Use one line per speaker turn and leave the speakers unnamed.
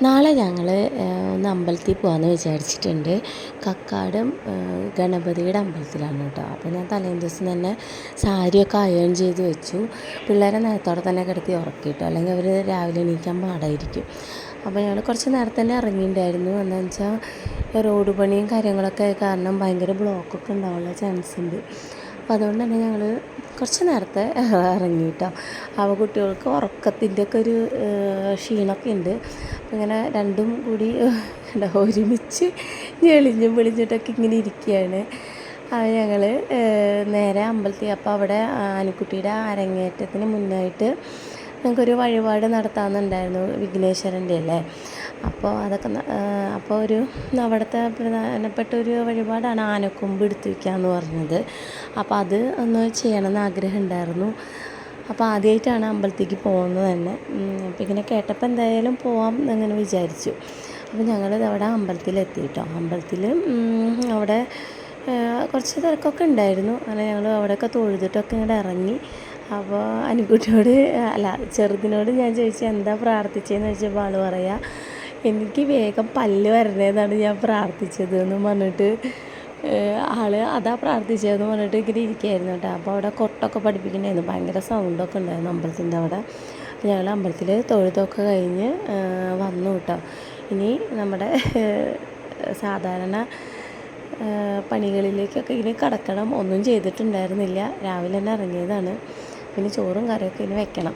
നാളെ ഞങ്ങൾ ഒന്ന് അമ്പലത്തിൽ പോകാമെന്ന് വിചാരിച്ചിട്ടുണ്ട്. കക്കാടം ഗണപതിയുടെ അമ്പലത്തിലാണ് കേട്ടോ. അപ്പോൾ ഞാൻ തലേന്ന് ദിവസം തന്നെ സാരിയൊക്കെ അയൺ ചെയ്ത് വെച്ചു. പിള്ളേരെ നേരത്തോടെ തന്നെ കിടത്തി ഉറക്കി കേട്ടോ, അല്ലെങ്കിൽ അവർ രാവിലെ എണീക്കാൻ പാടായിരിക്കും. അപ്പോൾ ഞങ്ങൾ കുറച്ച് നേരത്തെ തന്നെ ഇറങ്ങിയിട്ടുണ്ടായിരുന്നു. എന്താണെന്ന് വെച്ചാൽ റോഡ് പണിയും കാര്യങ്ങളൊക്കെ കാരണം ഭയങ്കര ബ്ലോക്കൊക്കെ ഉണ്ടാവാനുള്ള ചാൻസ് ഉണ്ട്. അപ്പോൾ അതുകൊണ്ട് തന്നെ ഞങ്ങൾ കുറച്ച് നേരത്തെ ഇറങ്ങി കേട്ടോ. അപ്പോൾ കുട്ടികൾക്ക് ഉറക്കത്തിൻ്റെ ഒക്കെ ഒരു ക്ഷീണമൊക്കെ ഉണ്ട്. അപ്പോൾ ഇങ്ങനെ രണ്ടും കൂടി ഒരുമിച്ച് ഞെളിഞ്ഞും വിളിച്ചിട്ടൊക്കെ ഇങ്ങനെ ഇരിക്കുകയാണ്. അത് ഞങ്ങൾ നേരെ അമ്പലത്തിൽ, അപ്പോൾ അവിടെ ആനക്കുട്ടിയുടെ അരങ്ങേറ്റത്തിന് മുന്നായിട്ട് ഞങ്ങൾക്കൊരു വഴിപാട് നടത്താമെന്നുണ്ടായിരുന്നു, വിഘ്നേശ്വരൻ്റെ അല്ലേ. അപ്പോൾ അതൊക്കെ അപ്പോൾ അവിടുത്തെ പ്രധാനപ്പെട്ട ഒരു വഴിപാടാണ് ആനക്കൊമ്പ് എടുത്ത് വയ്ക്കുക എന്ന് പറഞ്ഞത്. അപ്പോൾ അത് ഒന്ന് ചെയ്യണമെന്ന് ആഗ്രഹം ഉണ്ടായിരുന്നു. അപ്പോൾ ആദ്യമായിട്ടാണ് അമ്പലത്തേക്ക് പോകുന്നത് തന്നെ. അപ്പോൾ ഇങ്ങനെ കേട്ടപ്പോൾ എന്തായാലും പോവാം എന്നങ്ങനെ വിചാരിച്ചു. അപ്പോൾ ഞങ്ങളിത് അവിടെ അമ്പലത്തിലെത്തി കേട്ടോ. അമ്പലത്തിൽ അവിടെ കുറച്ച് തിരക്കൊക്കെ ഉണ്ടായിരുന്നു. അങ്ങനെ ഞങ്ങൾ അവിടെയൊക്കെ തൊഴുതിട്ടൊക്കെ ഇങ്ങോട്ട് ഇറങ്ങി. അപ്പോൾ അനുക്കുട്ടിയോട് ചെറുതിനോട് ഞാൻ ചോദിച്ചു എന്താ പ്രാർത്ഥിച്ചതെന്ന് ചോദിച്ചപ്പോൾ ആൾ പറയാ, എനിക്ക് വേഗം പല്ല് വരണേന്നാണ് ഞാൻ പ്രാർത്ഥിച്ചത് എന്ന് പറഞ്ഞിട്ട് ആൾ അതാ പ്രാർത്ഥിച്ചതെന്ന് പറഞ്ഞിട്ട് ഇങ്ങനെ ഇരിക്കുകയായിരുന്നു കേട്ടോ. അപ്പോൾ അവിടെ കൊട്ടൊക്കെ പഠിപ്പിക്കണ്ടായിരുന്നു, ഭയങ്കര സൗണ്ടൊക്കെ ഉണ്ടായിരുന്നു അമ്പലത്തിൻ്റെ അവിടെ. അപ്പോൾ ഞങ്ങൾ അമ്പലത്തിൽ തൊഴുതൊക്കെ കഴിഞ്ഞ് വന്നു കേട്ടോ. ഇനി നമ്മുടെ സാധാരണ പണികളിലേക്കൊക്കെ ഇനി കടക്കണം. ഒന്നും ചെയ്തിട്ടുണ്ടായിരുന്നില്ല, രാവിലെ തന്നെ ഇറങ്ങിയതാണ്. പിന്നെ ചോറും കറിയൊക്കെ ഇനി വെക്കണം.